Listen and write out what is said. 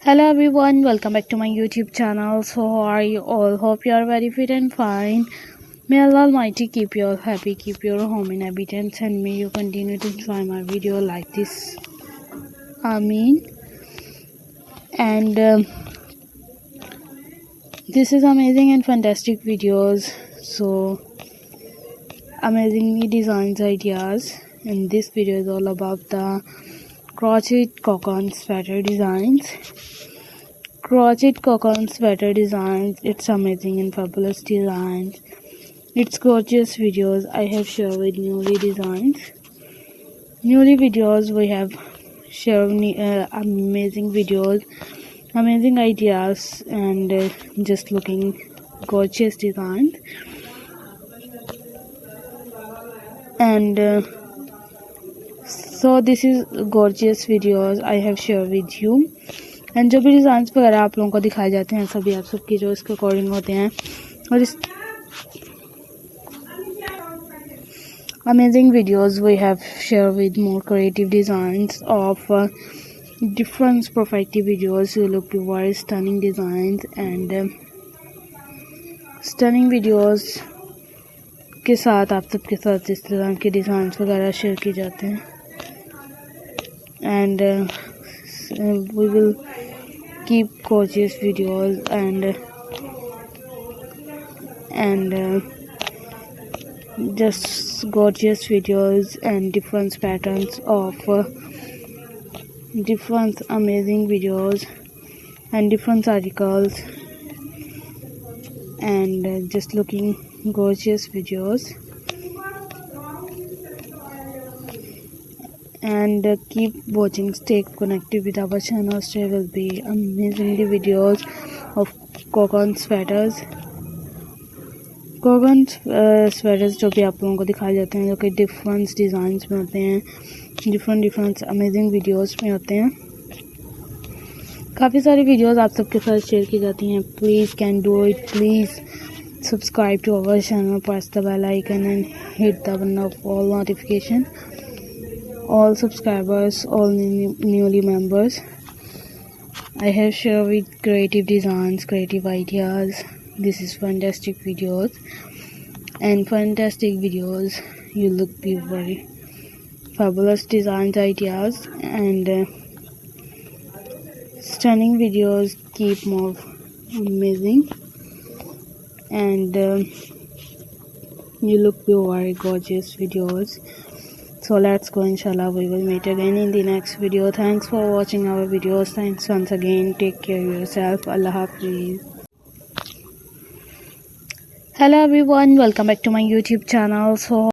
Hello everyone, welcome back to my YouTube channel. So how are you all? Hope you are very fit and fine. May Allah Almighty keep you all happy, keep your home in abundance, and may you continue to enjoy my video like this. Ameen. And this is amazing and fantastic videos. So amazingly designs ideas. And this video is all about the crochet cocoon sweater designs. Crochet cocoon sweater designs. It's amazing and fabulous designs. It's gorgeous videos I have shared with newly designs. Newly videos we have shared amazing videos, amazing ideas, and just looking gorgeous designs. And so this is gorgeous videos I have shared with you. And जो भी designs वगैरह आप लोगों को दिखाए जाते हैं सभी आप सबकी जो इसके अकॉर्डिंग होते हैं और इस amazing videos we have shared with more creative designs of different provocative videos. You look very stunning designs and stunning videos के साथ आप सबके साथ इस तरह के डिज़ाइंस वगैरह शेयर किए जाते हैं. And we will keep gorgeous videos and just gorgeous videos and different patterns of different amazing videos and different articles and just looking gorgeous videos. And keep watching, stay connected with our channel. There will be amazingly videos of cocoon sweaters. cocoon sweaters जो भी आप लोगों को दिखाए जाते हैं जो कि डिफरेंट डिज़ाइंस में होते हैं, डिफरेंट अमेजिंग वीडियोस में होते हैं. काफ़ी सारी वीडियोस आप सबके साथ शेयर की जाती हैं. Please can do it. Please subscribe to our channel, press the bell icon and hit the button of all notification. All subscribers, all newly members, I have shared with creative designs, creative ideas. This is fantastic videos and fantastic videos. You look be very fabulous designs ideas and stunning videos keep more amazing and you look be very gorgeous videos. So let's go, inshallah we will meet again in the next video. Thanks for watching our videos. Thanks once again. Take care of yourself. Allah Hafiz. Hello everyone, welcome back to my YouTube channel. So